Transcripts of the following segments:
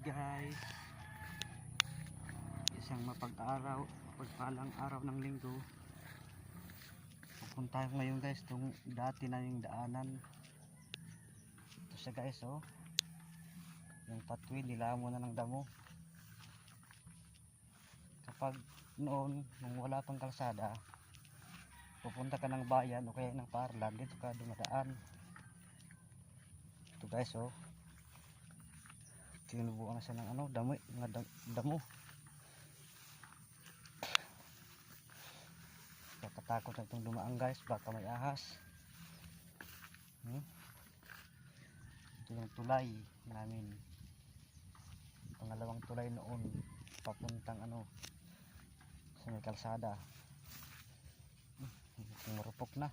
guys, isang mapagpalang araw ng linggo. Pupunta ngayon guys itong dati na yung daanan. Ito siya guys, oh, yung pathway nilamo na ng damo. Kapag noon nung wala pang kalsada, pupunta ka ng bayan o kaya ng parlan, dito ka dumadaan. Ito guys, oh, tinubuan na siya ng damo. Nakatakot na itong dumaan guys, baka may ahas. Ito yung tulay namin, pangalawang tulay noon papuntang sa may kalsada. Marupok na.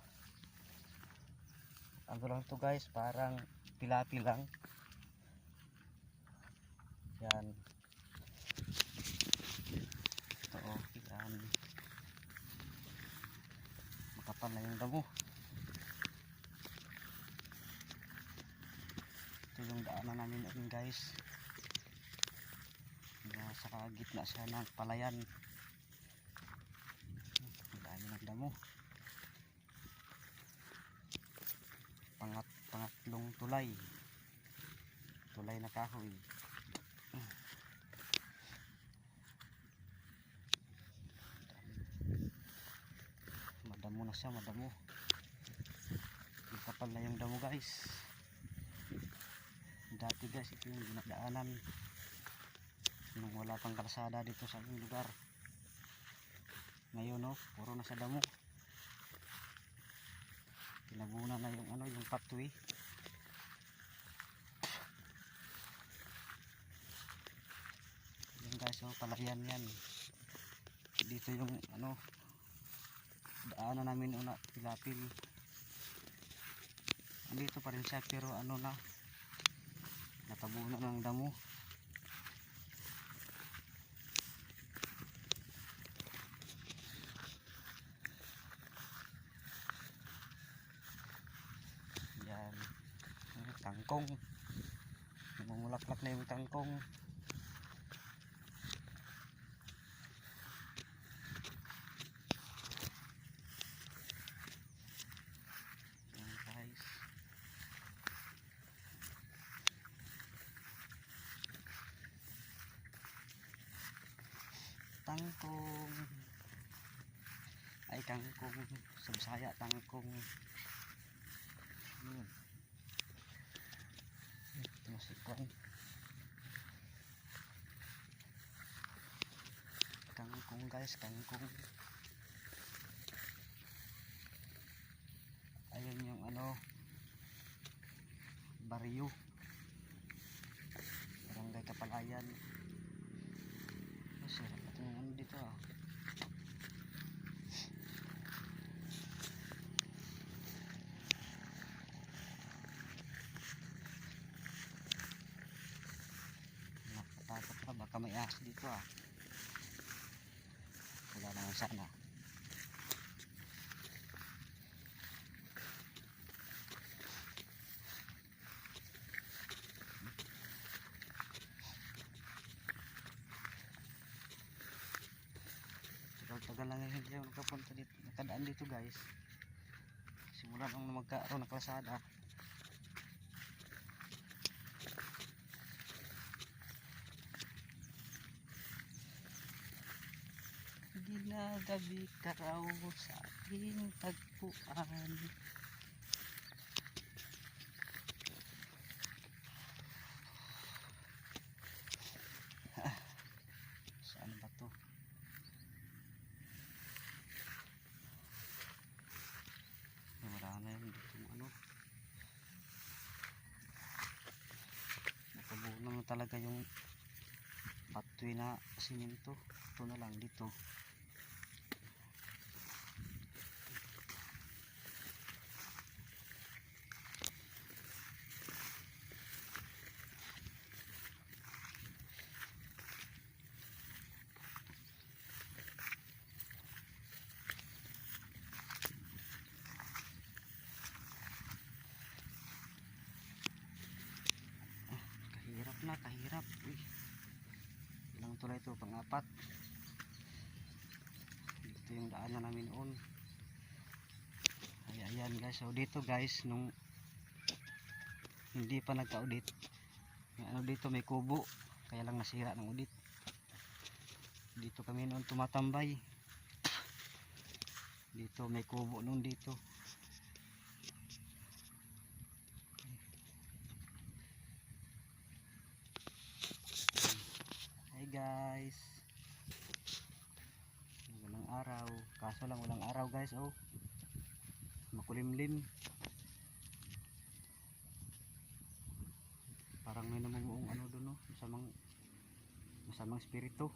Lang to guys, parang pilapi lang. Yan. Ito, oh, yan. Makapal na yung damo. Ito yung daanan namin guys. Nasa gitna siya ng palayan. Dami ng damo. Pangatlong tulay na kahoy. Madamo na siya, madamo. Kapal na yung damo guys. Dati guys, ito yung dinadaanan nung wala pang kalsada dito sa aming lugar. Ngayon, oh, puro na sa damo. Tinabunan na yung pathway. Yan guys, oh, palayan yan. Dito yung daanan namin una, pilapil. Andito pa rin siya pero natabunan ng damo. Yan, kangkong, namumulaklak na yung kangkong. Yan guys, tangkong ay kangkong sa Bisaya, tangkong. Ito masikon, kangkong guys, kangkong. Ayun yung baryo, barangay Kapalayan. Masarap na itong dito, ah. Nakatakot pa, baka may ahas dito, ah. Wala naman sana. Tagal lang yung hindi ako nakapunta dito, nakadaan dito guys. Simula nung magkaroon ng kalsada. Ginagabi ka raw sa aking tagpuan. Saan ba to? Wala na yun dito, nakabuo na talaga yung pathway na simento. Ito na lang dito. Kahirap. na, kahirap. Uy, ilang tulay ito, pang-apat. Dito yung daanan namin noon. Ay, ayan guys, so dito guys, nung hindi pa nagka-audit, dito may kubo, kaya lang nasira ng audit. Dito kami noon tumatambay. Dito may kubo noon dito. Hi guys, walang araw, kaso lang walang araw guys. Oh, makulimlim, parang may namumuong ano doon, no? Masamang spirito.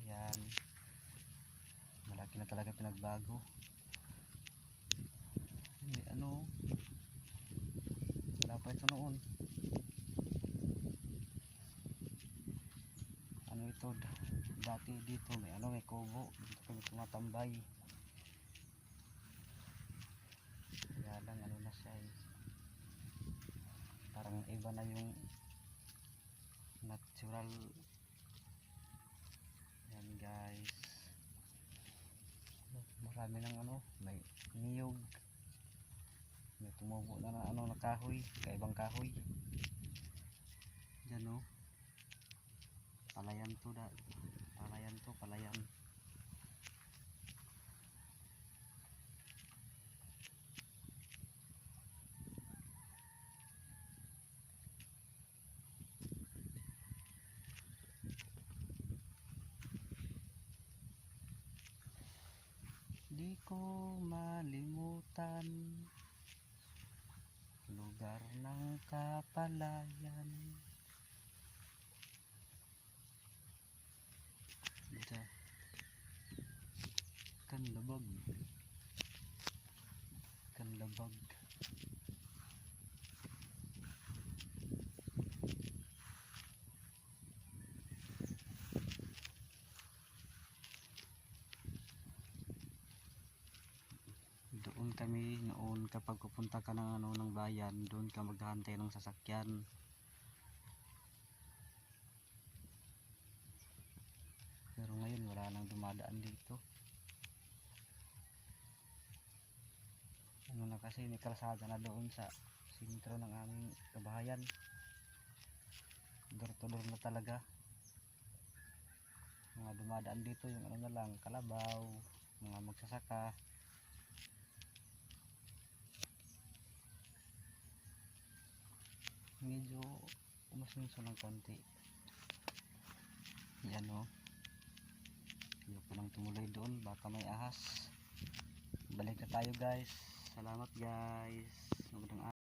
Ayan, malaki na talaga pinagbago. Ano, wala pa ito noon. Ano ito, dati dito may kubo, dito kami tumatambay. Kaya lang ano na siya, parang iba na yung natural. Yan guys, marami ng may niyog, may tumubo na na kahoy, kaibang kahoy. Diyan, no, palayan to, palayan. Di ko malimutan lugar ng kapalayan. Dito, Kanlabag. Doon kami noon, kapag pupunta ka ng bayan, doon ka maghahantay ng sasakyan. Pero ngayon wala nang dumadaan dito. Ano na kasi, may kalsada na doon sa sentro ng aming kabahayan. Door to door na talaga. Mga dumadaan dito yung ano na lang, kalabaw, mga magsasaka. Medyo umasinso ng konti. Yan, oh, hindi pa nang tumuloy doon, baka may ahas. Balik na tayo guys. Salamat guys. Magandang araw.